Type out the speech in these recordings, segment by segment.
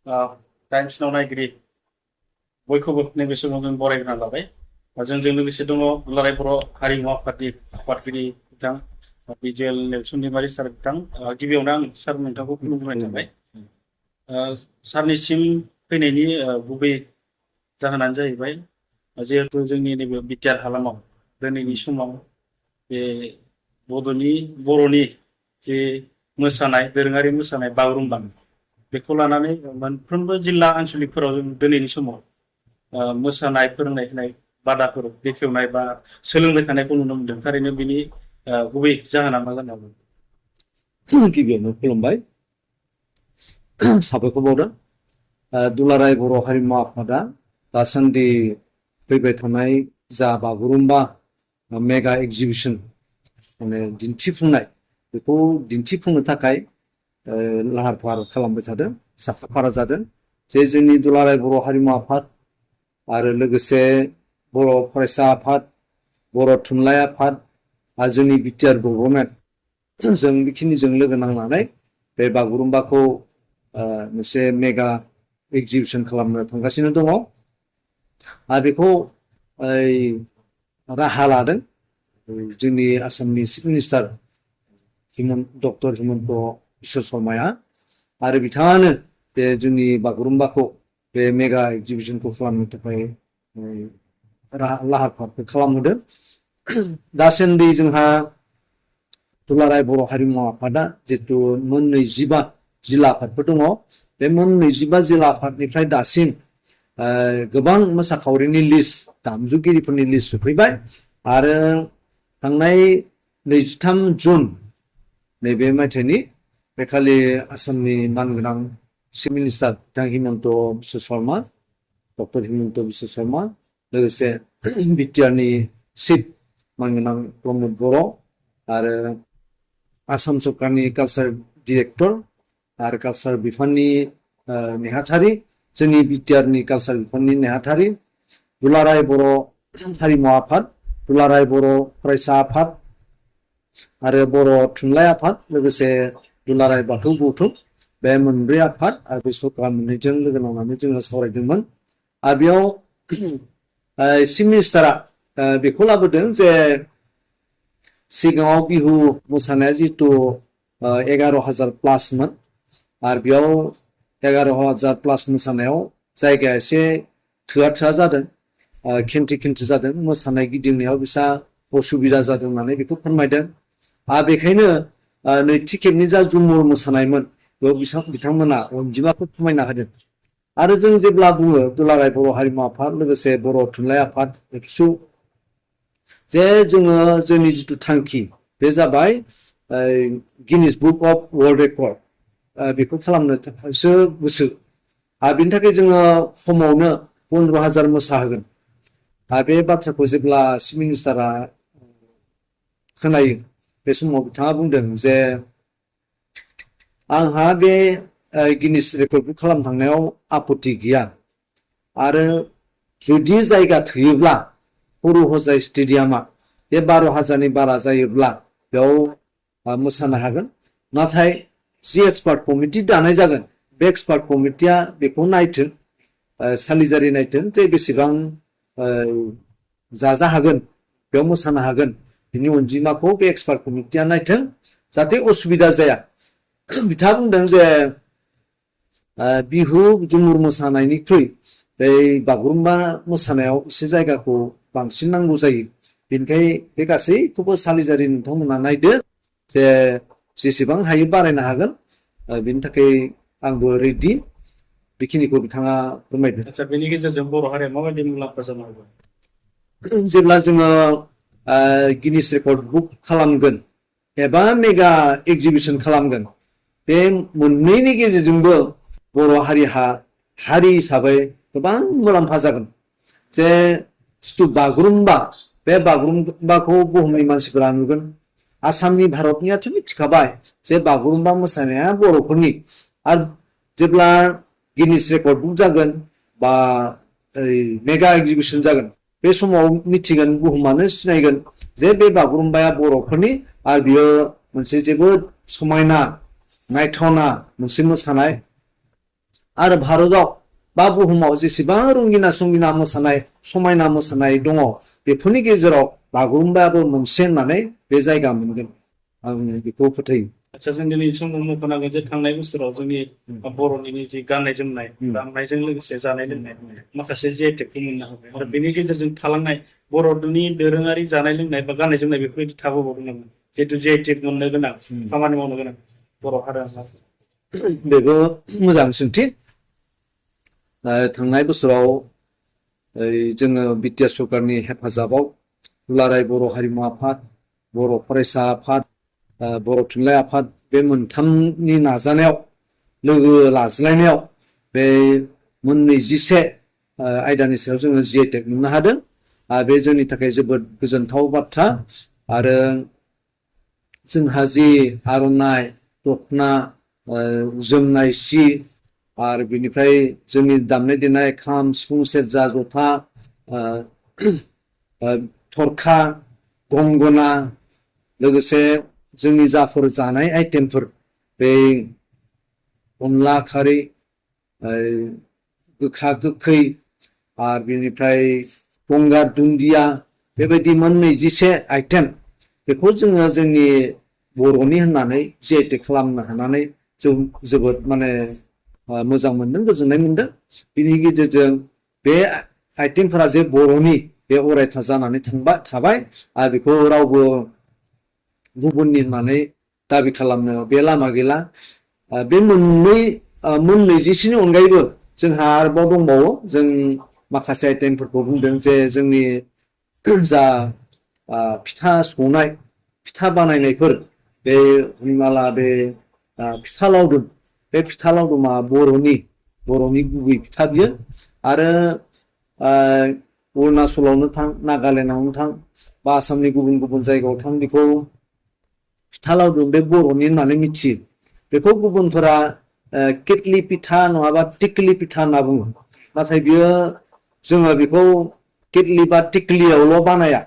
Times नाव नायगिरि बयखौबो नैबे समाव जों बरायग्रोना लाबाय। जोंजों लोगोसे दङ दुलाराय बर' हारिमु आफादनि आफादगिरि बिथां बिजुएल नेलसन दैमारि सार बिथां। गिबियावनो आं सार नोंथांखौ खुलुमग्रोनाय थाबाय। सारनिसिम फैनायनि गुबै जाहोनानो जाहैबाय जिहेतु जोंनि नैबे बिटिआर हालामाव दिनैनि समाव बे बर'नि जे मोसानाय दोरोङारि मोसानाय बागुरुम्बा बेखौ लानानै मोनफ्रोमबो जिल्ला आनसलिकफोराव जों दिनैनि समाव मोसानाय फोरोंनाय होनाय बादाफोर बेखेवनाय बा सोलोंबाय थानायखौ नुनो मोनदों। थारैनो बिनि गुबै जाहोना मा जानो हागौ? गिबियावनो खुलुमबाय, साबायखर बावदों। दुलाराय बर' हारिमु आफादा दासान्दि फैबाय थानाय जा बागुरुम्बा मेगा एगजिबिसन माने दिन्थिफुंनाय बेखौ दिन्थिफुंनो थाखाय लाहार फाहार खालामबाय थादों, साखाफारा जादों। जे जोंनि दुलाराय बर' हारिमु आफाद आरो लोगोसे बर' फरायसा आफाद, बर' थुनलाइ आफाद आरो जोंनि बिटिआर गभर्नमेन्ट जों बेखिनिजों लोगो नांनानै बे बागुरुम्बाखौ मोनसे मेगा एगजिबिसन खालामनो थांगासिनो दङ। आरो बेखौ राहा लादों जोंनि आसामनि chief minister doctor Himanta Biswa शर्माया। आरो बिथाङानो बे जोंनि बागुरुम्बाखौ बे मेगा एगजिबिसनखौ खालामनो थाखाय लाहार फाहार खालामहोदों। दासान्दि जोंहा दुलाराय बर' हारिमु आफादा जितु मोन 25 जिल्ला आफादफोर दङ। बे मोन 25 जिल्ला आफादनिफ्राय दासिम गोबां मोसाखावरिनि लिस्ट, दामजुगिरिफोरनि लिस्ट सफैबाय। आरो थांनाय 23 जुन नैबे मायथाइनि बेखालि आसामनि मानगोनां चिफ मिनिस्टार बिथां हिमन्त बिश्व शर्मा, डक्टर हिमन्त बिश्व शर्मा, लोगोसे बिटिआरनि चिफ मानगोनां प्रमद बर' आरो आसाम सरकारनि कालचार डिरेक्टर आरो कालचार बिफाननि नेहाथारि, जोंनि बिटिआरनि कालचार बिफाननि नेहाथारि, दुलाराय बर' हारिमु आफाद, दुलाराय बर' फरायसा आफाद आरो बर' थुनलाइ आफाद, लोगोसे दुलाराय बाथौ गौथुम, बे मोनब्रै आफाद आरो बे सरकार मोननैजों लोगो नांनानै जोङो सावरायदोंमोन। आरो बेयाव चिफ मिनिस्टारा बेखौ लाबोदों जे सिगाङाव बिहु मोसानाया जिहेतु 11,000 प्लासमोन आरो बेयाव 11,000 प्लास मोसानायाव जायगाया एसे थोआ थोआ जादों, खेनथि जादों, मोसानाय गिदिंनायाव बिसा असुबिदा जादों होननानै बेखौ फोरमायदों। आरो बेखायनो नैथि खेबनि जा जुमुर मोसानायमोन बेयाव बिथांमोना अनजिमाखौ खमायना होदों। आरो जों जेब्ला बुङो दुलाराय बर' हारिमु आफाद लोगोसे बर' थुनलाइ आफाद एबसु जे जोङो जोंनि जिथु थांखि बे जाबाय Guinness book of world record बेखौ खालामनो थाखायसो गोसो। आरो बिनि थाखाय जोङो खमावनो 15,000 मोसाहोगोन। आरो बे बाथ्राखौ जेब्ला चिफ मिनिस्टारा खोनायो बे समाव बिथाङा बुंदों जे आंहा बे गिनिस रेकर्डखौ खालामनो थांनायाव आपत्ति गैया। आरो जुदि जायगा थोयोब्ला हरु हजाय स्टेडियामा जे 12,000नि बारा जायोब्ला बेयाव मोसानो हागोन। नाथाय जि एक्सपार्ट कमिटि दानाय जागोन बे एक्सपार्ट कमिटिया बेखौ नायथों, सालिजारि नायथों जे बेसेबां जाजा हागोन, बेयाव मोसानो हागोन, बिनि अनजिमाखौ बे एक्सपार्ट कमिटिया नायथों जाहाथे असुबिदा जाया। बिथाङा बुंदों जे बिहु जुमुर मोसानायनिख्रुइ बे बागुरुम्बा मोसानायाव एसे जायगाखौ बांसिन नांगौ जायो। बेनिखायनो बे गासैखौबो सालिजारि नोंथांमोना नायदो जे जेसेबां हायो बारायनो हागोन, बेनि थाखाय आंबो रेडि, बेखिनिखौ बिथाङा फोरमायदों। आচ্ছা, बेनि गेजेरजों बर' हारिया माबायदि मुलाम्फा जानो हागौ? जेब्ला जोङो गिनिस रेकर्ड बुक खालामगोन एबा मेगा एगजिबिसन खालामगोन, बे मोननैनि गेजेरजोंबो बर' हारिहा हारि हिसाबै गोबां मुलाम्फा जागोन। जे जिथु बागुरुम्बा, बे बागुरुम्बाखौ बुहुमनि मानसिफोरा नुगोन। आसामनि भारतनियाथ' मिथिखाबाय जे बागुरुम्बा मोसानाया बर'फोरनि। आरो जेब्ला गिनिस रेकर्ड बुक जागोन बा मेगा एगजिबिसन जागोन, बे समाव मिथिगोन, बुहुमानो सिनायगोन जे बे बागुरुम्बाया बर'फोरनि आरो बियो मोनसे जोबोद समायना नायथावना मोनसे मोसानाय। आरो भारताव बा बुहुमाव जेसेबां रंगिना संगिना मोसानाय समायना मोसानाय दङ बेफोरनि गेजेराव बागुरुम्बायाबो मोनसे होननानै बे जायगा मोनगोन आं बेखौ फोथायो आदसा जों दिनै समाव मख'नांगोन जे थांनाय बोसोराव जोंनि बर'नि जि गाननाय जोमनाय दामनायजों लोगोसे जानाय लोंनाय माखासे जिआइटेकखौ मोननो हाबाय आरो बेनि गेजेरजों थालांनाय बर'नि दोरोङारि जानाय लोंनाय बा गाननाय जोमनाय बेफोरबायदि थाबावदों नामा जिहेतु जिआइटेक मोननो गोनां खामानि मावनो गोनां बर' हारिया बेबो मोजां सोंथि थांनाय बोसोराव जोङो बिटिआर सरकारनि हेफाजाबाव दुलाराय बर' हारिमु आफाद बर' फरायसा आफाद बर' थुनलाइ आफाद बे मोनथामनि नाजानायाव लोगो लाज्लायनायाव बे मोननैजिसे आयदानि सायाव जोङो जिआइटेक मोननो हादों बे जोंनि थाखाय जोबोद गोजोनथाव बाथ्रा आरो जोंहा जि आर'नाइ दखना जोमनाय सि आरो बेनिफ्राय जोंनि दामनाय देनाय खाम सिफुं सेरजा जथा थरखा गंगना लोगोसे जोंनि जाफोर जानाय आइटेमफोर बे अनला खारै गोखा गोखै आरो बेनिफ्राय गंगार दुन्दिया बेबायदि मोननैजिसे आइटेम बेखौ जोङो जोंनि बर'नि होननानै जिआइटेक खालामनो हानानै जों जोबोद माने मोजां मोनदों गोजोननाय मोनदों बिनि गेजेरजों बे आइटेमफोरा जे बर'नि बे अरायथा जानानै थाबाय आरो बेखौ रावबो गुबुननि होननानै दाबि खालामनो बे लामा गैला बे मोननैजिसेनि अनगायैबो जोंहा आरोबाव दंबावो जों माखासे आइटेमफोरखौ बुंदों जे जोंनि जा फिथा सौनाय फिथा बानायनायफोर बे हमना ला बे फिथा लावदुम बे फिथा लावदुमा बर'नि गुबै फिथा बियो आरो अरुणाचलावनो थां नागालेण्डआवनो थां बा आसामनि गुबुन गुबुन जायगायाव थां बेखौ फिथा लावदुम बे बर'नि होननानै मिथियो बेखौ गुबुनफोरा केटलि पिठा नङाबा टिकलि पिठा होनना बुङो नाथाय बियो जोङो बेखौ केटलि बा टिकलियावल' बानाया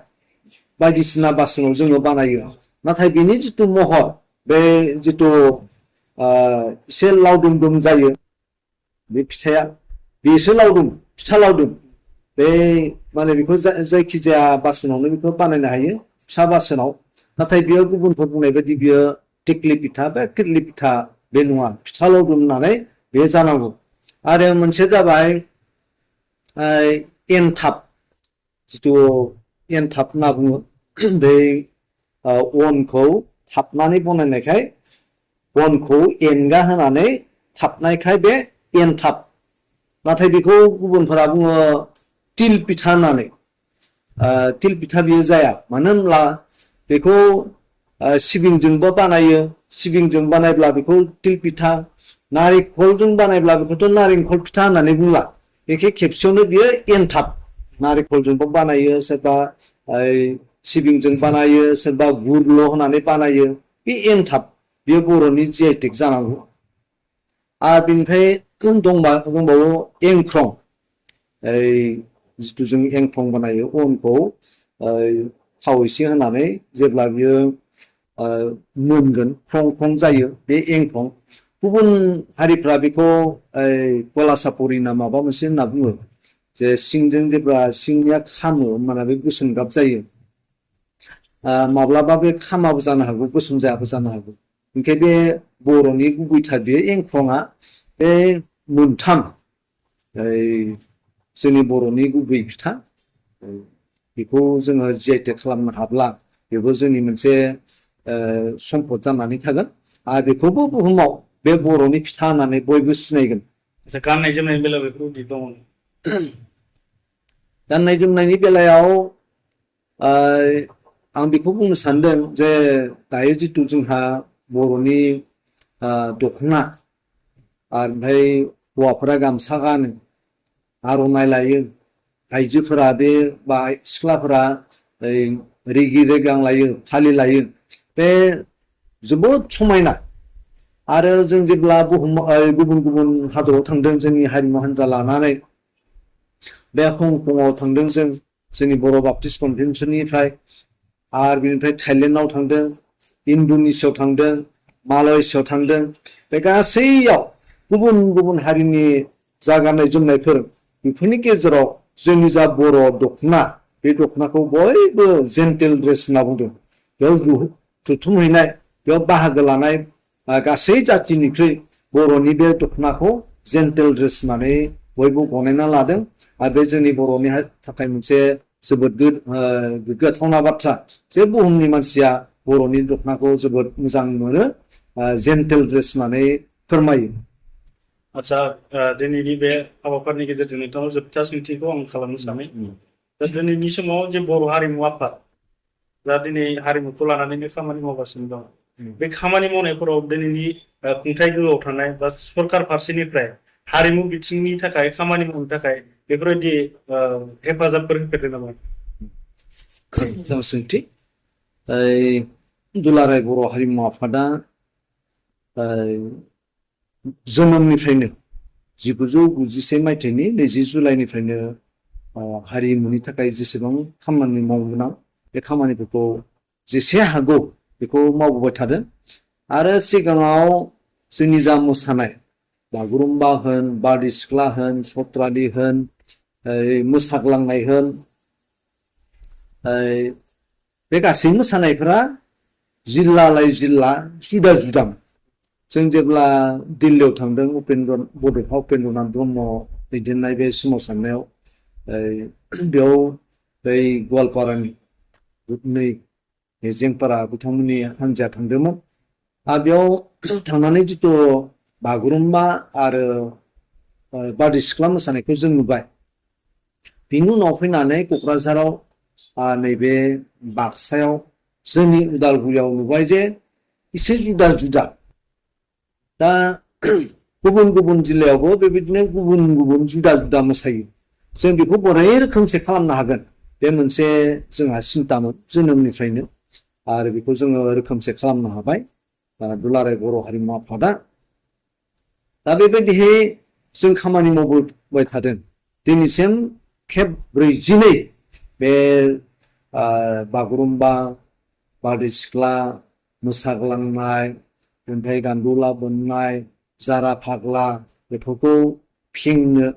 बायदिसिना बासनाव जोङो बानायो नाथाय बिनि जिथु महर बे जिथु एसे लावदुम दुम जायो बे फिथाया बेसो लावदुम फिथा लावदुम बे माने बेखौ जायखिजाया बासनावनो बेखौ बानायनो हायो फिसा बासनाव नाथाय बियो गुबुनफोर बुंनाय बायदि बियो टिकलि पिठा बा केटलि पिठा बे नङा फिथा लावदुम होननानै बे जानांगौ आरो मोनसे जाबाय एनथाब जिथु एनथाब होनना बुङो बे अनखौ थाबनानै बनायनायखाय अनखौ एनगा होनानै थाबनायखाय बे एनथाब नाथाय बेखौ गुबुनफोरा बुङो तिल पिठा होननानै तिल पिठा बियो जाया मानो होनब्ला बेखौ सिबिंजोंबो बानायो सिबिंजों बानायब्ला बेखौ तिल पिठा नारेंखलजों बानायब्ला बेखौथ' नारेंखल फिथा होननानै बुंला बेखौ खेबसेयावनो बियो एनथाब नारेंखलजोंबो बानायो सोरबा सिबिंजों बानायो सोरबा गुरल' होनानै बानायो बे एनथाब बेयो बर'नि जिआइटेक जानांगौ आरो बेनिफ्राय दंबावो एंख्रं जिथु जों एंख्रं बानायो अनखौ थाव एसे होनानै जेब्ला बियो मोनगोन ख्रं ख्रं जायो बे एंख्रं गुबुन हारिफ्रा बेखौ कला सापरि ना माबा मोनसे होनना बुङो जे सिंजों जेब्ला सिंनिया खामो होमबाना बे गोसोम गाब जायो माब्लाबा बे खामाबो जानो हागौ गोसोम जायाबो जानो हागौ ओंखाय बे बर'नि गुबैथार बे एंख्रंआ बे मोनथाम जोंनि बर'नि गुबै फिथा बेखौ जोङो जिआइटेक खालामनो हाब्ला बेबो जोंनि मोनसे सम्पद जानानै थागोन आरो बेखौबो बुहुमाव बे बर'नि फिथा होननानै बयबो सिनायगोन गाननाय जोमनायनि बेलायाव बेफोरबायदि दङ गाननाय जोमनायनि बेलायाव आं बेखौ बुंनो सानदों जे दायो जिथु जोंहा बर'नि दखना ओमफ्राय हौवाफोरा गामसा गानो आर'नाइ लायो आइजोफोरा बे बा सिख्लाफोरा रेगि रेगां लायो फालि लायो बे जोबोद समायना आरो जों जेब्ला गुबुन गुबुन हादराव थांदों जोंनि हारिमु हान्जा लानानै बे हंकंआव थांदों जों जोंनि बर' बाप्टिस्ट कनभेन्सननिफ्राय आरो बेनिफ्राय थाइलेण्डआव थांदों इण्ड'नेसियाव थांदों मालयेसियाव थांदों बे गासैयाव गुबुन गुबुन हारिनि जा गाननाय जोमनायफोर बेफोरनि गेजेराव जोंनि जा बर' दख'ना बे दख'नाखौ बयबो जेन्टेल ड्रेस होनना बुंदों बेयाव जुथुमहैनाय बेयाव बाहागो लानाय गासै जाथिनिख्रुइ बर'नि बे दख'नाखौ जेन्टेल ड्रेस होननानै बयबो गनायना लादों आरो बे जोंनि बर'नि थाखाय मोनसे जोबोद गोग्गाथावना बाथ्रा जे बुहुमनि मानसिया बर'नि दख'नाखौ जोबोद मोजां मोनो जेन्टेल ड्रेस होननानै फोरमायो आदसा दिनैनि बे हाबाफारिनि गेजेरजों नोंथांनाव जोबथा सोंथिखौ आं खालामनो सानो दा दिनैनि समाव जे बर' हारिमु आफाद दा दिनै हारिमुखौ लानानैनो खामानि मावगासिनो दं बे खामानि मावनायफोराव दिनैनि खुंथाय गोहोआव थानाय बा सरकार फारसेनिफ्राय हारिमु बिथिंनि थाखाय खामानि मावनो थाखाय बेफोरबायदि हेफाजाबफोर होफेरदों नामा? मोजां सोंथि दुलाराय बर' हारिमु आफादा जोनोमनिफ्रायनो 1991 मायथाइनि 20 जुलाइनिफ्रायनो हारिमुनि थाखाय जेसेबां खामानि मावनां बे खामानिफोरखौ जेसे हागौ बेखौ मावबोबाय थादों आरो सिगाङाव जोंनि जा मोसानाय बागुरुम्बा होन बारदै सिख्ला होन सत्रालि होन मोसाग्लांनाय होन बे गासै मोसानायफोरा जिल्ला लायै जिल्ला जुदा जुदामोन जों जेब्ला दिल्लीयाव थांदों बड'फा उपेन्द्रनाथ ब्रह्म दैदेननाय बे सोमावसारनायाव बेयाव बै गवालपारानि नै जेंपारा बिथांमोननि हान्जाया थांदोंमोन आरो बेयाव थांनानै जिथु बागुरुम्बा आरो बारदै सिख्ला मोसानायखौ जों नुबाय बिनि उनाव फैनानै क'क्राझाराव नैबे बाक्सायाव जोंनि उदालगुरियाव नुबाय जे एसे जुदा जुदा दा गुबुन गुबुन जिल्लायावबो बेबायदिनो गुबुन गुबुन जुदा जुदा मोसायो जों बेखौ बोरै रोखोमसे खालामनो हागोन बे मोनसे जोंहा सिन्तामोन जोनोमनिफ्रायनो आरो बेखौ जोङो रोखोमसे खालामनो हाबाय दुलाराय बर' हारिमु आफादा दा बेबायदिहै जों खामानि मावबोबाय थादों दिनैसिम खेब 42 बे बागुरुम्बा बारदै सिख्ला मोसाग्लांनाय ओमफ्राय गान्दुला बोननाय जारा फाग्ला बेफोरखौ फिंनो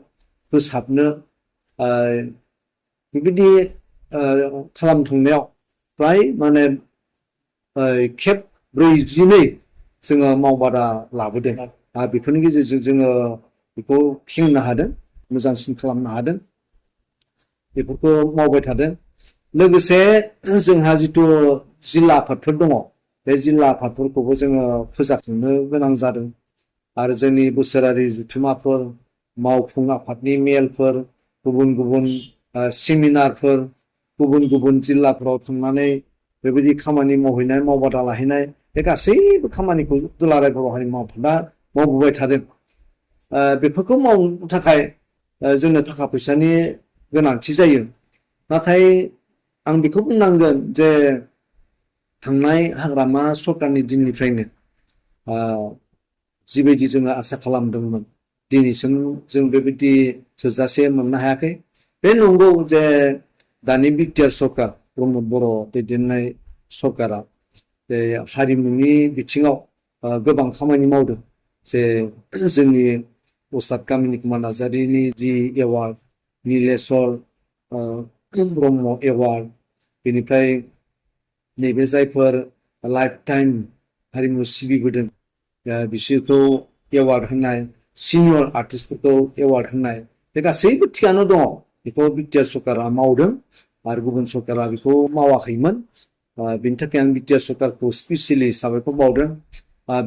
फोसाबनो बेबायदि खालामखांनायाव फ्राय माने खेब 42 जोङो मावबादा लाबोदों आरो बेफोरनि गेजेरजों जोङो बेखौ फिंनो हादों मोजांसिन खालामनो हादों बेफोरखौ मावबाय थादों लोगोसे जोंहा जिथु जिल्ला आफादफोर दङ बे जिल्ला आफादफोरखौबो जोङो फोजाखांनो गोनां जादों आरो जोंनि बोसोरारि जथुम्माफोर मावफुं आफादनि मेलफोर गुबुन गुबुन सेमिनारफोर गुबुन गुबुन जिल्लाफोराव थांनानै बेबायदि खामानि मावहैनाय मावबादा लाहैनाय बे गासैबो खामानिखौ दुलाराय बर' हारिमु आफादा मावबोबाय थादों बेफोरखौ मावनो थाखाय जोंनो थाखा फैसानि गोनांथि जायो नाथाय आं बेखौ बुंनांगोन जे थांनाय हाग्रामा सरकारनि दिननिफ्रायनो जिबायदि जोङो आसा खालामदोंमोन दिनैसिम जों बेबायदि थोजासे मोननो हायाखै बे नंगौ जे दानि बिटिआर सरकार प्रमद बर' दैदेननाय सरकारा जे हारिमुनि बिथिङाव गोबां खामानि मावदों जे जोंनि उस्ताद कामिनी कुमार नार्जारिनि जि एवार्ड नीलेश्वर ब्रह्म एवार्ड बेनिफ्राय नैबे जायफोर लाइफ टाइम हारिमु सिबिबोदों बिसोरखौ एवार्ड होनाय सिनियर आर्टिस्टफोरखौ एवार्ड होनाय बे गासैबो थिगानो दङ बेखौ बिटिआर सरकारा मावदों आरो गुबुन सरकारा बेखौ मावाखैमोन बेनि थाखाय आं बिटिआर सरकारखौ स्पेसियेलि साबायखर बावदों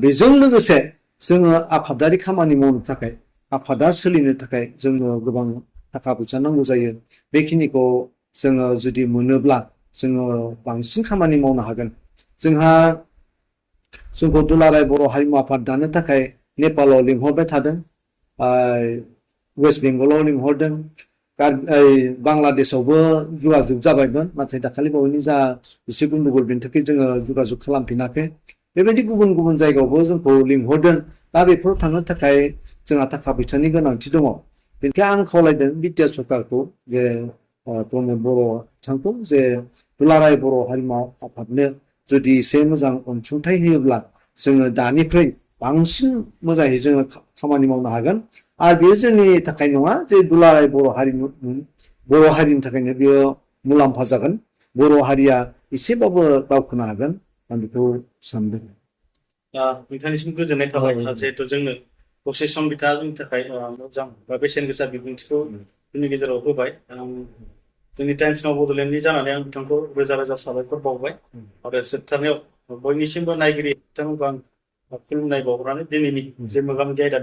बेजों लोगोसे जोङो आफादारि खामानि मावनो थाखाय आफादा सोलिनो थाखाय जोंनो गोबां थाखा फैसा नांगौ जायो बेखिनिखौ जोङो जुदि मोनोब्ला जोङो बांसिन खामानि मावनो हागोन जोंखौ दुलाराय बर' हारिमु आफाद दानो थाखाय नेपालाव लिंहरबाय थादों वेस्ट बेंगलाव लिंहरदों बांलादेशआवबो जगाजग जाबायमोन नाथाय दाखालि बावैनि जा एसे गन्दगल बेनि थाखाय जोङो जगाजग खालामफिनाखै बेबायदि गुबुन गुबुन जायगायावबो जोंखौ लिंहरदों दा बेफोराव थांनो थाखाय जोंहा थाखा फैसानि गोनांथि दङ बेनिखायनो आं खावलायदों बिटिआर सरकारखौ जे प्रमद बर' बिथांखौ जे दुलाराय बर' हारिमु आफादनो जुदि एसे मोजां अनसुंथाइ होयोब्ला जोङो दानिफ्राय बांसिन मोजाङै जोङो खामानि मावनो हागोन आरो बेयो जोंनि थाखाय नङा जे दुलाराय बर' हारिनि थाखायनो बेयो मुलाम्फा जागोन बर' हारिया एसेबाबो दावखोनो हागोन आं बेखौ सानदों नोंथांनिसिम गोजोननाय थाबाय औ। जिहेथु जोंनो दसे सम बिथाङा जोंनि थाखाय मोजां बा बेसेन गोसा बिबुंथिखौ जोंनि गेजेराव होबाय जोंनि टाइम्स नाव बड'लेण्डनि जानानै आं बिथांखौ रोजा रोजा साबायखर बावबाय आरो जोबथारनायाव बयनिसिमबो नायगिरि बिथांमोनखौ आं खुलुमनाय बावहरनानै दिनैनि जे मोगा मोगि आयदा